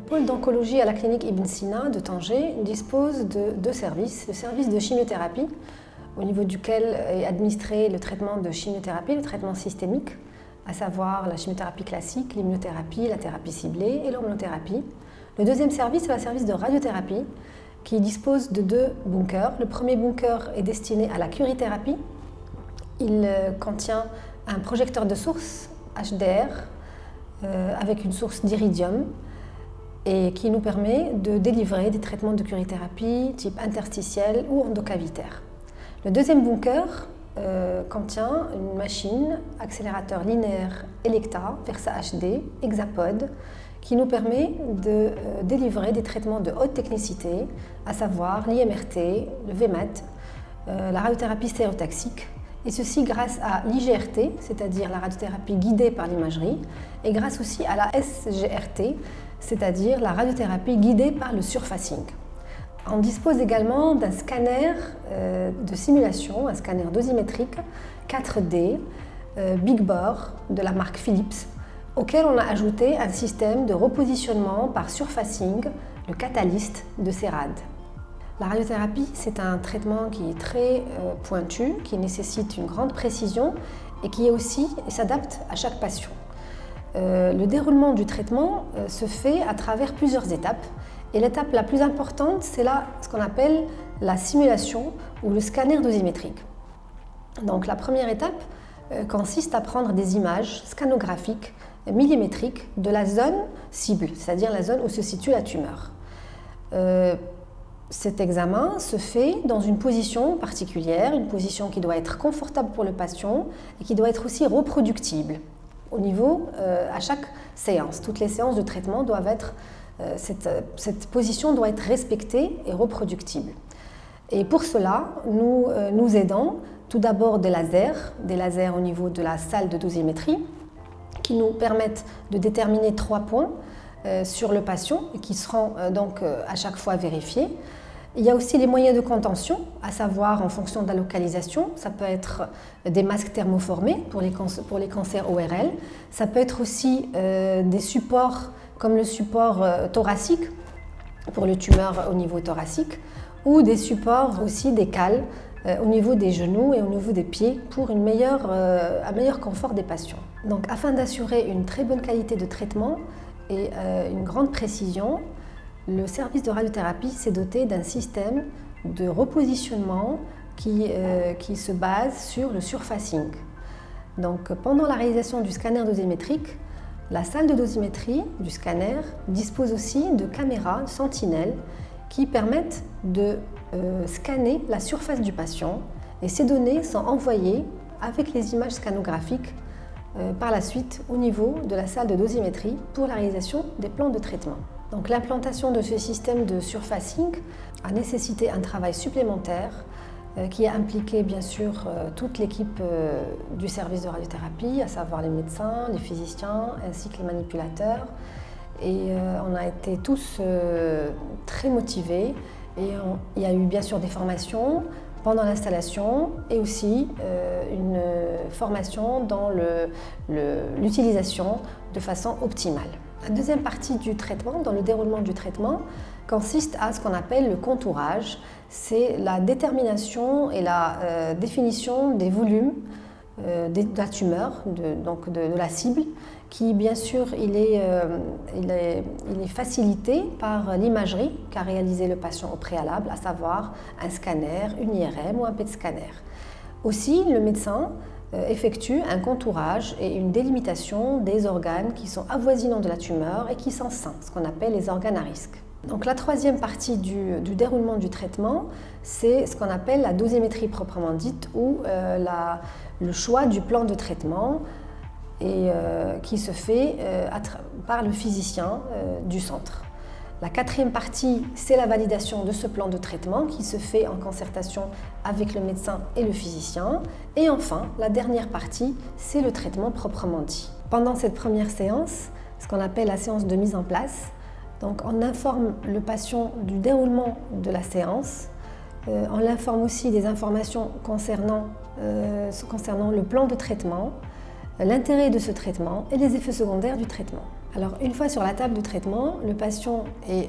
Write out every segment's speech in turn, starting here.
pôle d'oncologie à la clinique Ibn Sina de Tanger dispose de deux services. Le service de chimiothérapie, au niveau duquel est administré le traitement de chimiothérapie, le traitement systémique, à savoir la chimiothérapie classique, l'immunothérapie, la thérapie ciblée et l'hormonothérapie. Le deuxième service, c'est le service de radiothérapie, qui dispose de deux bunkers. Le premier bunker est destiné à la curithérapie. Il contient un projecteur de source HDR avec une source d'iridium et qui nous permet de délivrer des traitements de curithérapie type interstitiel ou endocavitaire. Le deuxième bunker contient une machine accélérateur linéaire Elekta Versa HD Hexapod qui nous permet de délivrer des traitements de haute technicité, à savoir l'IMRT, le VMAT, la radiothérapie stéréotaxique, et ceci grâce à l'IGRT, c'est-à-dire la radiothérapie guidée par l'imagerie, et grâce aussi à la SGRT, c'est-à-dire la radiothérapie guidée par le surfacing. On dispose également d'un scanner de simulation, un scanner dosimétrique 4D Big Bore de la marque Philips, auquel on a ajouté un système de repositionnement par surfacing, le Catalyst de CERAD. La radiothérapie, c'est un traitement qui est très pointu, qui nécessite une grande précision et qui s'adapte à chaque patient. Le déroulement du traitement se fait à travers plusieurs étapes. Et l'étape la plus importante, c'est ce qu'on appelle la simulation ou le scanner dosimétrique. Donc la première étape consiste à prendre des images scanographiques millimétriques de la zone cible, c'est-à-dire la zone où se situe la tumeur. Cet examen se fait dans une position particulière, une position qui doit être confortable pour le patient et qui doit être aussi reproductible au niveau à chaque séance. Toutes les séances de traitement doivent être, cette position doit être respectée et reproductible. Et pour cela, nous aidons tout d'abord des lasers au niveau de la salle de dosimétrie qui nous permettent de déterminer 3 points sur le patient et qui seront donc à chaque fois vérifiés. Il y a aussi les moyens de contention, à savoir en fonction de la localisation. Ça peut être des masques thermoformés pour les cancers ORL. Ça peut être aussi des supports comme le support thoracique pour les tumeurs au niveau thoracique ou des supports aussi des cales au niveau des genoux et au niveau des pieds pour un meilleur confort des patients. Donc afin d'assurer une très bonne qualité de traitement et une grande précision, le service de radiothérapie s'est doté d'un système de repositionnement qui se base sur le surfacing. Donc, pendant la réalisation du scanner dosimétrique, la salle de dosimétrie du scanner dispose aussi de caméras sentinelles qui permettent de scanner la surface du patient et ces données sont envoyées avec les images scanographiques par la suite au niveau de la salle de dosimétrie pour la réalisation des plans de traitement. Donc l'implantation de ce système de surfacing a nécessité un travail supplémentaire qui a impliqué bien sûr toute l'équipe du service de radiothérapie, à savoir les médecins, les physiciens ainsi que les manipulateurs. Et on a été tous très motivés et il y a eu bien sûr des formations pendant l'installation et aussi une formation dans l'utilisation de façon optimale. La deuxième partie du traitement, dans le déroulement du traitement, consiste à ce qu'on appelle le contourage. C'est la détermination et la définition des volumes de la tumeur, donc de la cible, qui bien sûr il est facilité par l'imagerie qu'a réalisé le patient au préalable, à savoir un scanner, une IRM ou un PET scanner. Aussi, le médecin effectue un contourage et une délimitation des organes qui sont avoisinants de la tumeur et qui sont sains, ce qu'on appelle les organes à risque. Donc la troisième partie du déroulement du traitement, c'est ce qu'on appelle la dosimétrie proprement dite ou le choix du plan de traitement et qui se fait par le physicien du centre. La quatrième partie, c'est la validation de ce plan de traitement qui se fait en concertation avec le médecin et le physicien. Et enfin, la dernière partie, c'est le traitement proprement dit. Pendant cette première séance, ce qu'on appelle la séance de mise en place, donc on informe le patient du déroulement de la séance, on l'informe aussi des informations concernant le plan de traitement, l'intérêt de ce traitement et les effets secondaires du traitement. Alors, une fois sur la table de traitement, le patient est,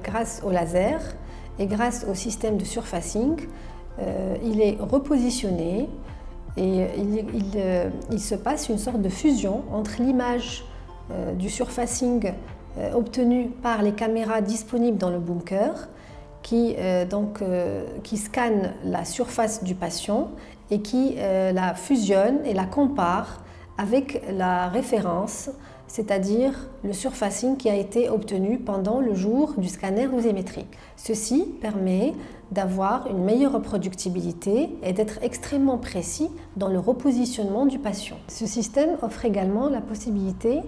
grâce au laser et grâce au système de surfacing, il est repositionné et il se passe une sorte de fusion entre l'image du surfacing obtenu par les caméras disponibles dans le bunker qui scanne la surface du patient et qui la fusionne et la compare avec la référence, c'est-à-dire le surfacing qui a été obtenu pendant le jour du scanner dosimétrique. Ceci permet d'avoir une meilleure reproductibilité et d'être extrêmement précis dans le repositionnement du patient. Ce système offre également la possibilité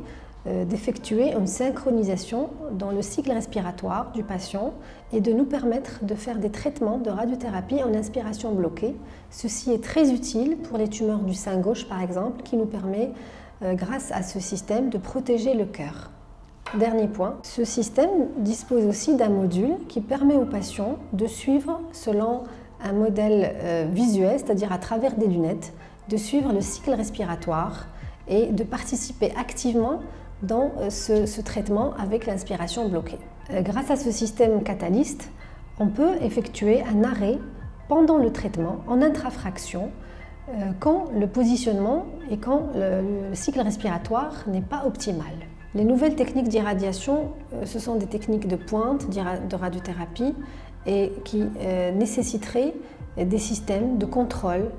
d'effectuer une synchronisation dans le cycle respiratoire du patient et de nous permettre de faire des traitements de radiothérapie en inspiration bloquée. Ceci est très utile pour les tumeurs du sein gauche par exemple, qui nous permet, grâce à ce système, de protéger le cœur. Dernier point, ce système dispose aussi d'un module qui permet aux patients de suivre selon un modèle visuel, c'est-à-dire à travers des lunettes, de suivre le cycle respiratoire et de participer activement dans ce traitement avec l'inspiration bloquée. Grâce à ce système catalyste, on peut effectuer un arrêt pendant le traitement en intrafraction quand le positionnement et quand le cycle respiratoire n'est pas optimal. Les nouvelles techniques d'irradiation, ce sont des techniques de pointe de radiothérapie et qui nécessiteraient des systèmes de contrôle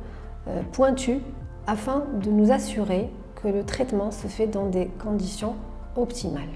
pointus afin de nous assurer que le traitement se fait dans des conditions optimales.